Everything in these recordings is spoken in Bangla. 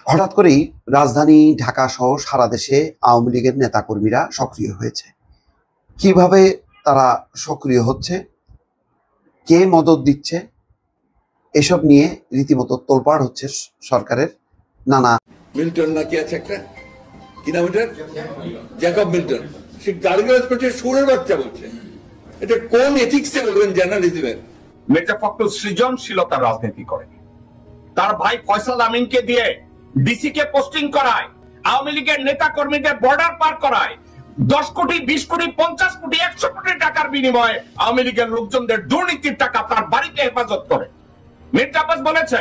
হঠাৎ করেই রাজধানী ঢাকা সহ সারা দেশে আওয়ামী লীগের নেতাকর্মীরা সক্রিয় হয়েছে। কিভাবে তারা সক্রিয় হচ্ছে, কে মদত দিচ্ছে, এসব নিয়ে রীতিমতো তোলপাড় হচ্ছে সরকারের নানা। মিল্টন নাকি আছে একটা, কি নাম এটা, জ্যাকব মিল্টন, সে গালিগালাজ করছে, সুরের বাচ্চা বলছে। এটা কোন এথিক্সে বলবেন জার্নালিজমের? মির্জা ফখরুল সৃজনশীলতার রাজনীতি করে, তার ভাই ফয়সাল আমিনকে দিয়ে ডিসি কে পোস্টিং করায়, আওয়ামী লীগের নেতা কর্মীদের বর্ডার পার করায়, 10 কোটি 20 কোটি 50 কোটি 100 কোটি টাকার বিনিময়ে আওয়ামী লীগের লোকজনদের দুর্নীতির টাকা তার বাড়িতে হেফাজত করে। মির্জা আব্বাস বলেছে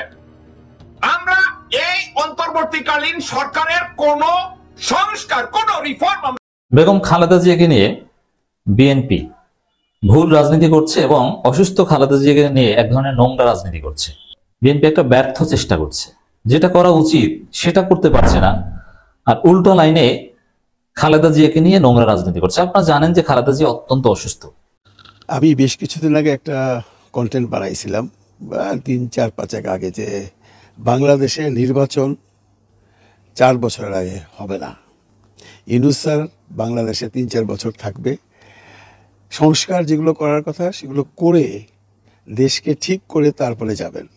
আমরা এই অন্তর্বর্তীকালীন সরকারের কোন সংস্কার, কোন রিফর্ম। বেগম খালেদা জিয়াকে নিয়ে বিএনপি ভুল রাজনীতি করছে এবং অসুস্থ খালেদা জিয়াকে নিয়ে এক ধরনের নোংরা রাজনীতি করছে। বিএনপি একটা ব্যর্থ চেষ্টা করছে, যেটা করা উচিত সেটা করতে পারছে না, আর উল্টো লাইনে খালেদা জিয়াকে নিয়ে নোংরা রাজনীতি করছে। আপনারা জানেন যে খালেদা জিয়া অত্যন্ত অসুস্থ। আমি বেশ কিছুদিন আগে একটা কন্টেন্ট বানাইছিলাম, 3-4-5 আগে, যে বাংলাদেশে নির্বাচন 4 বছরের আগে হবে না। ইউনূস স্যার বাংলাদেশে 3-4 বছর থাকবে, সংস্কার যেগুলো করার কথা সেগুলো করে দেশকে ঠিক করে তারপরে যাবেন।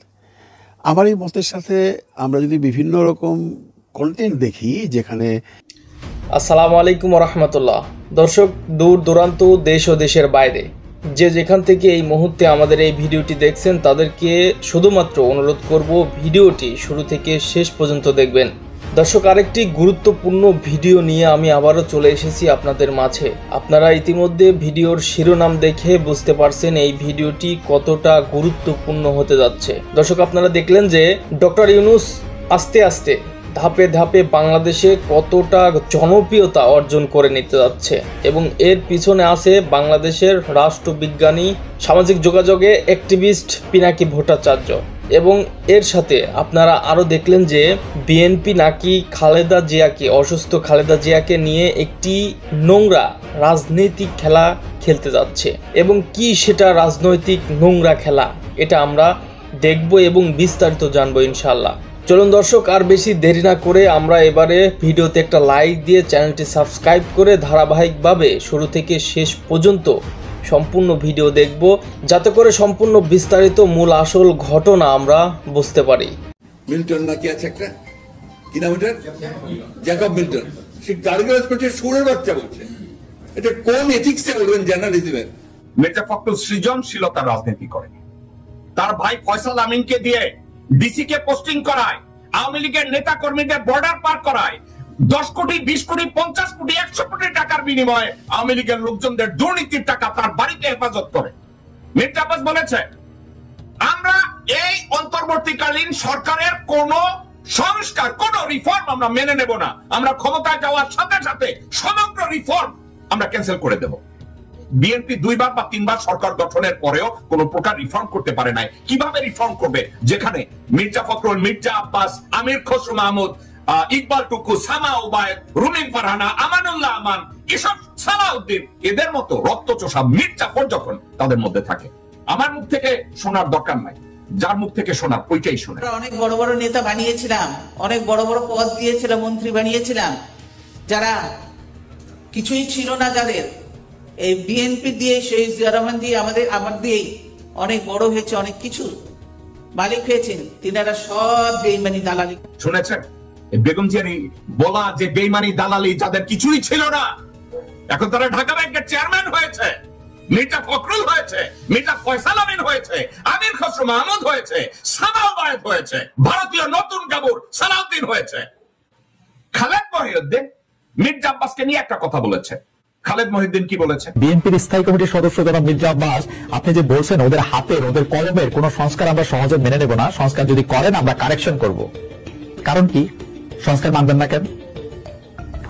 আমার এই মতের সাথে আমরা যদি বিভিন্ন রকম কন্টেন্ট দেখি যেখানে। আসসালামু আলাইকুম রহমতুল্লাহ। দর্শক দূর দূরান্ত, দেশ ও দেশের বাইরে যে যেখান থেকে এই মুহূর্তে আমাদের এই ভিডিওটি দেখছেন তাদেরকে শুধুমাত্র অনুরোধ করব ভিডিওটি শুরু থেকে শেষ পর্যন্ত দেখবেন। দর্শক, আরেকটি গুরুত্বপূর্ণ ভিডিও নিয়ে আমি আবারও চলে এসেছি আপনাদের মাঝে। আপনারা ইতিমধ্যে ভিডিওর শিরোনাম দেখে বুঝতে পারছেন এই ভিডিওটি কতটা গুরুত্বপূর্ণ হতে যাচ্ছে। দর্শক, আপনারা দেখলেন যে ডক্টর ইউনূস আস্তে আস্তে ধাপে ধাপে বাংলাদেশে কতটা জনপ্রিয়তা অর্জন করে নিতে যাচ্ছে, এবং এর পিছনে আছে বাংলাদেশের রাষ্ট্রবিজ্ঞানী, সামাজিক যোগাযোগে অ্যাক্টিভিস্ট পিনাকি ভট্টাচার্য। এবং এর সাথে আপনারা আরও দেখলেন যে বিএনপি নাকি খালেদা জিয়াকে, অসুস্থ খালেদা জিয়াকে নিয়ে একটি নোংরা রাজনৈতিক খেলা খেলতে যাচ্ছে। এবং কি সেটা রাজনৈতিক নোংরা খেলা, এটা আমরা দেখব এবং বিস্তারিত জানবো ইনশাল্লাহ। চলুন দর্শক, আর বেশি দেরি না করে আমরা এবারে ভিডিওতে একটা লাইক দিয়ে চ্যানেলটি সাবস্ক্রাইব করে ধারাবাহিকভাবে শুরু থেকে শেষ পর্যন্ত সম্পূর্ণ ভিডিও দেখব, যাতে করে সম্পূর্ণ বিস্তারিত মূল আসল ঘটনা আমরা বুঝতে পারি। মিল্টন নাকি আছে একটা, কি নাম এটা, জ্যাকব মিল্টন, সে গালিগালাজ করছে, সুরের বাচ্চা বলছে। এটা কোন এথিক্সে বলবেন জার্নালিজমের? মির্জা ফখরুল সৃজনশীলতার রাজনীতি করে, তার ভাই ফয়সাল আমিনকে দিয়ে ডিসি কে পোস্টিং করায়, আওয়ামী লীগের নেতা কর্মীদের বর্ডার পার করায়, 10 কোটি 20 কোটি 50 কোটি 100 কোটি টাকার বিনিময়ে আওয়ামী লীগের লোকজনদের দুর্নীতির টাকা তার বাড়িতে হেফাজত করে। মির্জা আব্বাস বলেছে আমরা এই অন্তর্বর্তীকালীন সরকারের কোন সংস্কার, কোন রিফর্ম আমরা মেনে নেব না। আমরা ক্ষমতায় যাওয়ার সাথে সাথে সমগ্র রিফর্ম আমরা ক্যান্সেল করে দেব। বিএনপি 2বার বা 3বার সরকার গঠনের পরেও কোন প্রকার রিফর্ম করতে পারে নাই। কিভাবে রিফর্ম করবে, যেখানে মির্জা ফখরুল, মির্জা আব্বাস, আমির খসরু মাহমুদ, ইকবাল টুকু, সামা ওবায়দ, রুমিন ফারহানা, আমানুল্লাহ আমান, এসব সালাউদ্দিন, এদের মতো রক্তচোষা মির্জাফর যখন তাদের মধ্যে থাকে, আমার মুখ থেকে শোনার দরকার নাই, যার মুখ থেকে শোনার ওইটাই শোনে। অনেক বড় বড় নেতা বানিয়েছিলাম, অনেক বড় বড় পদ দিয়েছিলাম, মন্ত্রী বানিয়েছিলাম, যারা কিছুই ছিল না, যাদের এই বিএনপি দিয়ে, শহীদ জিয়া রহমান দিয়ে, আমার দিয়েই অনেক বড় হয়েছে, অনেক কিছু মালিক হয়েছেন, তিনারা সব বেইমানি দালালি। শুনেছেন বেগম জিয়ার বলা যে বেইমানি দালালি, যাদের কিছুই ছিল না, এখন তারা ঢাকা ব্যাংকের চেয়ারম্যান হয়েছে, মির্জা ফখরুল হয়েছে, মির্জা ফয়সাল আমিন হয়েছে, আমির খসরু মাহমুদ হয়েছে, সামা ওবায়দ হয়েছে, ভারতীয় নতুন কাবুর সালাউদ্দিন হয়েছে। খালেদ মহিউদ্দিন মির্জা আব্বাসকে নিয়ে একটা কথা বলেছে। খালেদ মহিউদ্দিন কি বলেছে? বিএনপির স্থায়ী কমিটির সদস্য যারা মির্জা আব্বাস, আপনি যে বলছেন ওদের হাতের, ওদের কলমের কোন সংস্কার আমরা সহজে মেনে নেব না, সংস্কার যদি করেন আমরা কারেকশন করব। কারণ কি, সংস্কার মানবেন না কেন?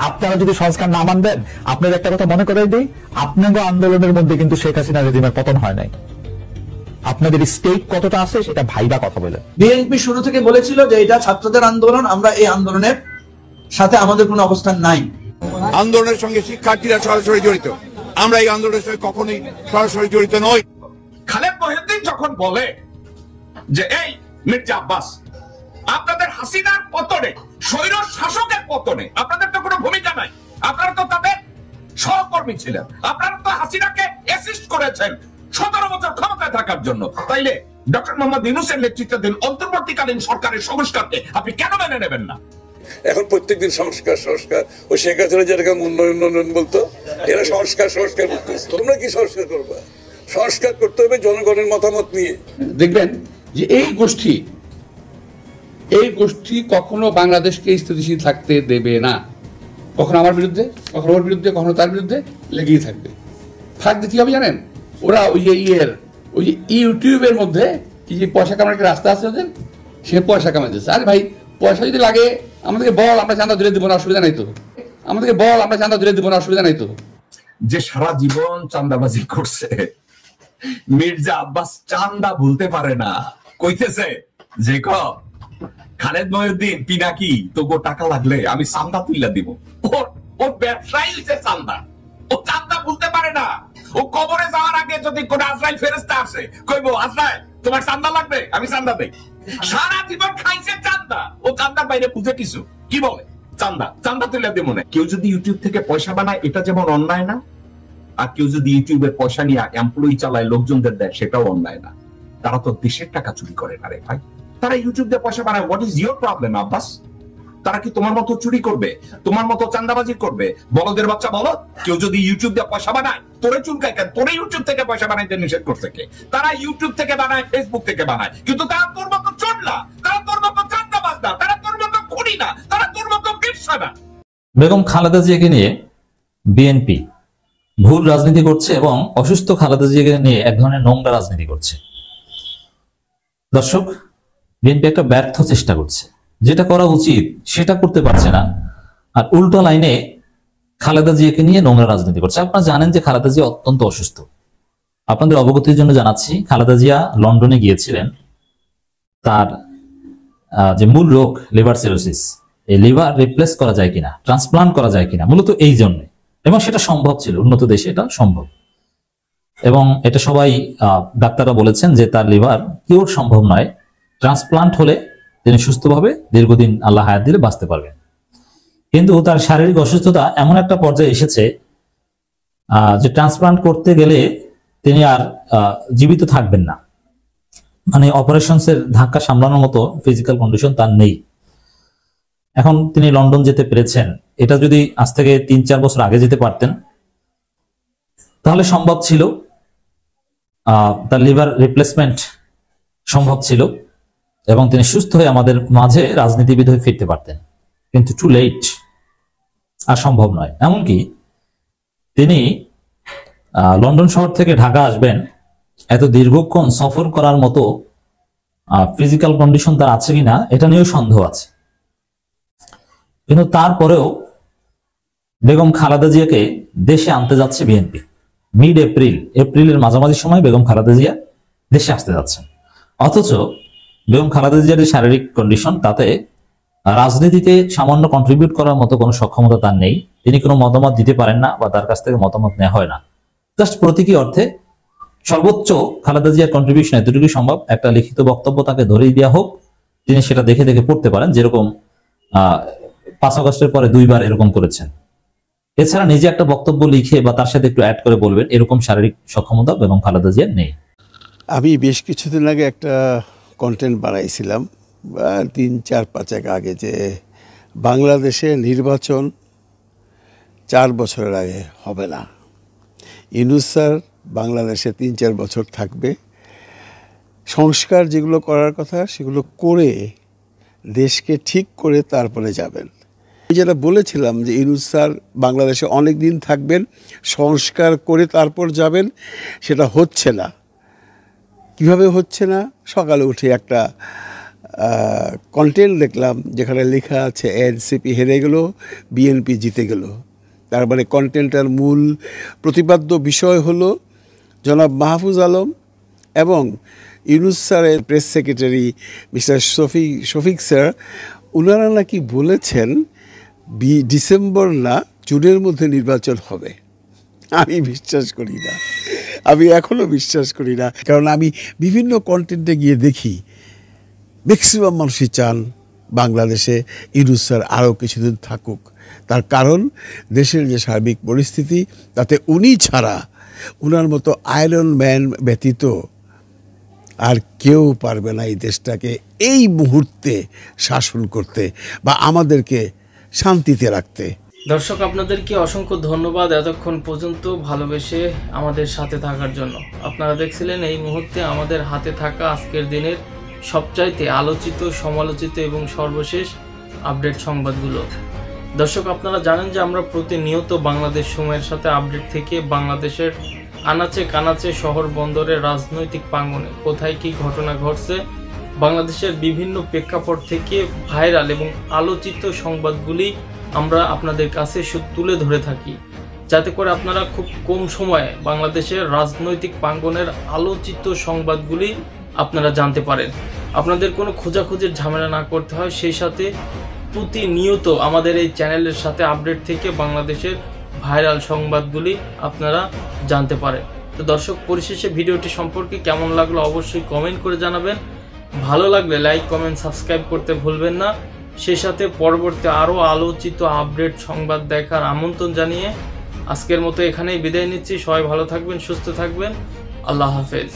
আপনারা যদি সংস্কার না মানবেন, আপনার একটা কথা মনে করাই দিই, আপনাদের আন্দোলনের মধ্যে কিন্তু শেখ হাসিনা রেজিমের পতন হয় নাই। আপনাদের স্টেক কতটা আছে সেটা ভাইবা কথা বলে। বিএনপি শুরু থেকে বলেছিল যে এটা ছাত্রদের আন্দোলন, আমরা এই আন্দোলনের সাথে আমাদের কোনো অবস্থান নাই। আন্দোলনের সঙ্গে শিক্ষার্থীরা সরাসরি জড়িত, আমরা এই আন্দোলনের সঙ্গে কখনোই সরাসরি জড়িত নই। খালেদ মহিউদ্দিন যখন বলে যে এই মির্জা আব্বাস, আপনাদের হাসিনার পতনে, স্বৈর শাসকের পতনে আপনাদের তো কোনো ভূমিকা নাই। আপনারা তো তাদের সহকর্মী ছিলেন, আপনারা তো হাসিনাকে অ্যাসিস্ট করেছেন 17 বছর ক্ষমতায় থাকার জন্য। তাইলে ডক্টর মোহাম্মদ ইউনূসের নেতৃত্বাধীন অন্তর্বর্তীকালীন সরকারের সংস্কারকে আপনি কেন মেনে নেবেন না? এখন প্রত্যেকদিন সংস্কার সংস্কার, ওই শেখ হাসিনা যেরকম উন্নয়ন উন্নয়ন বলতো, এরা সংস্কার সংস্কার করতেছে। তোমরা কি সংস্কার করবা? সংস্কার করতে হবে জনগণের মতামত নিয়ে। দেখবেন যে এই গোষ্ঠী কখনো বাংলাদেশকে স্থিতিশীল থাকতে দেবে না। কখনো আমার বিরুদ্ধে, কখনো ওর বিরুদ্ধে, কখনো তার বিরুদ্ধে লেগেই থাকবে। থাকতে কি হবে জানেন? ওরা ওই যে ইউটিউবের মধ্যে কি যে পয়সা কামানোর একটা রাস্তা আছে ওদের, সে পয়সা কামাইতেছে। আরে ভাই, পয়সা যদি লাগে আমাদেরকে বল, আমরা চাঁদা দিলে দেবো না, অসুবিধা নাই তো। আমাদেরকে বল, আমরা চাঁদা দিলে দেবো না, অসুবিধা নাই তো। যে সারা জীবন চাঁদাবাজি করছে, মির্জা আব্বাস চাঁদা ভুলতে পারে না। কইতেছে যে খালেদ মহিউদ্দিন পিনাকি তোগো টাকা লাগলে আমি চাঁদা তুইলা দিব। ওর ব্যবসায়ী হইছে চাঁদা, ও চাঁদা ভুলতে পারে না। ও কবরে যাওয়ার আগে যদি কোন আজরাইল ফেরেশতা আসে, কইবো আজরাইল তোমার চাঁদা লাগবে, আমি চাঁদা দেই। সারা জীবন খাইছে চাঁদা, ও চাঁদার বাইরে বুঝে কিছু কি বলে? চাঁদা তুইলা দিব না। কেউ যদি ইউটিউব থেকে পয়সা বানায়, এটা যেমন অন্যায় না, আর কেউ যদি ইউটিউবের পয়সা নিয়ে এমপ্লয়ি চালায়, লোকজনদের দেয়, সেটাও অন্যায় না। তারা তো দেশের টাকা চুরি করে না রে ভাই। তারা ইউটিউব দিয়ে পয়সা বানায়। What is your problem Abbas? তারা কি তোমার মতো চুরি করবে, তোমার মতো চাঁদাবাজি করবে? বলদের বাচ্চা বলো, কেউ যদি ইউটিউব দিয়ে পয়সা বানায়, তোরে চুলকায় কেন? তোরে ইউটিউব থেকে পয়সা বানাইতে নিষেধ করছে কে? তারা ইউটিউব থেকে বানায়, ফেসবুক থেকে বানায়, কিন্তু তারা তোর মতো চোর না, তারা তোর মতো চাঁদাবাজ না, তারা তোর মতো খুনি না, তারা তোর মতো ব্যবসা না। বেগম খালেদা জিয়াকে নিয়ে বিএনপি ভুল রাজনীতি করছে এবং অসুস্থ খালেদা জিয়াকে নিয়ে এক ধরনের নোংরা রাজনীতি করছে। দর্শক, বিএনপি একটা ব্যর্থ চেষ্টা করছে, যেটা করা উচিত সেটা করতে পারছে না, আর উল্টো লাইনে খালেদা জিয়াকে নিয়ে নোংরা রাজনীতি করছে। আপনারা জানেন যে খালেদা জিয়া অত্যন্ত অসুস্থ। আপনাদের অবগতির জন্য জানাচ্ছি, খালেদা জিয়া লন্ডনে গিয়েছিলেন। তার যে মূল রোগ লিভার সিরোসিস, এই লিভার রিপ্লেস করা যায় কিনা, ট্রান্সপ্লান্ট করা যায় কিনা, মূলত এই জন্য, এবং সেটা সম্ভব ছিল, উন্নত দেশে এটা সম্ভব। এবং এটা সবাই ডাক্তাররা বলেছেন যে তার লিভার কিওর সম্ভব নয়, ট্রান্সপ্লান্ট হলে তিনি সুস্থভাবে দীর্ঘদিন আল্লাহ হায়াত দিলে বাঁচতে পারবেন। কিন্তু তার শারীরিক অসুস্থতা এমন একটা পর্যায়ে এসেছে যে ট্রান্সপ্লান্ট করতে গেলে তিনি আর জীবিত থাকবেন না, মানে অপারেশনসের ধাক্কা সামলানোর মতো ফিজিক্যাল কন্ডিশন তার নেই। এখন তিনি লন্ডন যেতে পেরেছেন। এটা যদি আজ থেকে 3-4 বছর আগে যেতে পারতেন তাহলে সম্ভব ছিল, তার লিভার রিপ্লেসমেন্ট সম্ভব ছিল এবং তিনি সুস্থ হয়ে আমাদের মাঝে রাজনীতিবিদ হয়ে ফিরতে পারতেন। কিন্তু টু লেট, আর সম্ভব নয়। এমনকি তিনি লন্ডন শহর থেকে ঢাকা আসবেন, এত দীর্ঘক্ষণ সফর করার মতো ফিজিক্যাল কন্ডিশন তার আছে কিনা এটা নিয়েও সন্দেহ আছে। কিন্তু তারপরেও বেগম খালেদা জিয়াকে দেশে আনতে যাচ্ছে বিএনপি। মিড এপ্রিলের মাঝামাঝি সময় বেগম খালেদা জিয়া দেশে আসতে যাচ্ছেন। অথচ বেগম খালেদা জিয়ার শারীরিক কন্ডিশন, তাতে রাজনীতিতে সামান্য কন্ট্রিবিউট করার মতো কোনো সক্ষমতা তার নেই। তিনি কোনো মতামত দিতে পারেন না বা তার কাছ থেকে মতামত নেওয়া হয় না। জাস্ট প্রতীকী অর্থে সর্বোচ্চ খালেদা জিয়ার কন্ট্রিবিউশন এতটুকু সম্ভব, একটা লিখিত বক্তব্য তাকে ধরেই দেওয়া হোক, তিনি সেটা দেখে দেখে পড়তে পারেন, যেরকম 5 আগস্টের পরে 2 বার এরকম করেছেন। এছাড়া নিজে একটা বক্তব্য লিখে বা তার সাথে একটু অ্যাড করে বলবেন, এরকম শারীরিক সক্ষমতা বেগম খালেদা জিয়ার নেই। আমি বেশ কিছুদিন আগে একটা কন্টেন্ট বানাইছিলাম, 3-4-5 আগে, যে বাংলাদেশে নির্বাচন 4 বছরের আগে হবে না। ইউনূস স্যার বাংলাদেশে 3-4 বছর থাকবে, সংস্কার যেগুলো করার কথা সেগুলো করে দেশকে ঠিক করে তারপরে যাবেন। আমি যেটা বলেছিলাম যে ইউনূস স্যার বাংলাদেশে অনেক দিন থাকবেন, সংস্কার করে তারপর যাবেন, সেটা হচ্ছে না। কিভাবে হচ্ছে না? সকালে উঠে একটা কন্টেন্ট দেখলাম যেখানে লেখা আছে এনসিপি হেরে গেল, বিএনপি জিতে গেল। তার মানে কন্টেন্টটার মূল প্রতিপাদ্য বিষয় হলো জনাব মাহফুজ আলম এবং ইউনূস স্যারের press secretary mister Shafiq sir, ওনারা নাকি বলেছেন ডিসেম্বর না জুনের মধ্যে নির্বাচন হবে। আমি বিশ্বাস করি না, আমি এখনও বিশ্বাস করি না। কারণ আমি বিভিন্ন কন্টেন্টে গিয়ে দেখি ম্যাক্সিমাম মানুষই চান বাংলাদেশে ইউনূস স্যার আরও কিছুদিন থাকুক। তার কারণ দেশের যে সার্বিক পরিস্থিতি তাতে উনি ছাড়া, উনার মতো আয়রন ম্যান ব্যতীত আর কেউ পারবে না এই দেশটাকে এই মুহূর্তে শাসন করতে বা আমাদেরকে শান্তিতে রাখতে। দর্শক, আপনাদেরকে অসংখ্য ধন্যবাদ এতক্ষণ পর্যন্ত ভালোবেসে আমাদের সাথে থাকার জন্য। আপনারা দেখছিলেন এই মুহূর্তে আমাদের হাতে থাকা আজকের দিনের সবচাইতে আলোচিত, সমালোচিত এবং সর্বশেষ আপডেট সংবাদগুলো। দর্শক, আপনারা জানেন যে আমরা প্রতিনিয়ত বাংলাদেশ সময়ের সাথে আপডেট থেকে বাংলাদেশের আনাচে কানাচে, শহর বন্দরের রাজনৈতিক প্রাঙ্গণে কোথায় কি ঘটনা ঘটছে, বাংলাদেশের বিভিন্ন প্রেক্ষাপট থেকে ভাইরাল এবং আলোচিত সংবাদগুলি আমরা আপনাদের কাছে তুলে ধরে থাকি, যাতে করে আপনারা খুব কম সময়ে বাংলাদেশের রাজনৈতিক প্রাঙ্গণের আলোচিত সংবাদগুলি আপনারা জানতে পারেন, আপনাদের কোনো খোঁজাখুঁজির ঝামেলা না করতে হয়। সেই সাথে প্রতিনিয়ত আমাদের এই চ্যানেলের সাথে আপডেট থেকে বাংলাদেশের ভাইরাল সংবাদগুলি আপনারা জানতে পারেন। তো দর্শক, পরিশেষে ভিডিওটি সম্পর্কে কেমন লাগলো অবশ্যই কমেন্ট করে জানাবেন। ভালো লাগলে লাইক, কমেন্ট, সাবস্ক্রাইব করতে ভুলবেন না। সেই সাথে পরবর্তী আরও আলোচিত আপডেট সংবাদ দেখার আমন্ত্রণ জানিয়ে আজকের মতো এখানেই বিদায় নিচ্ছি। সবাই ভালো থাকবেন, সুস্থ থাকবেন। আল্লাহ হাফেজ।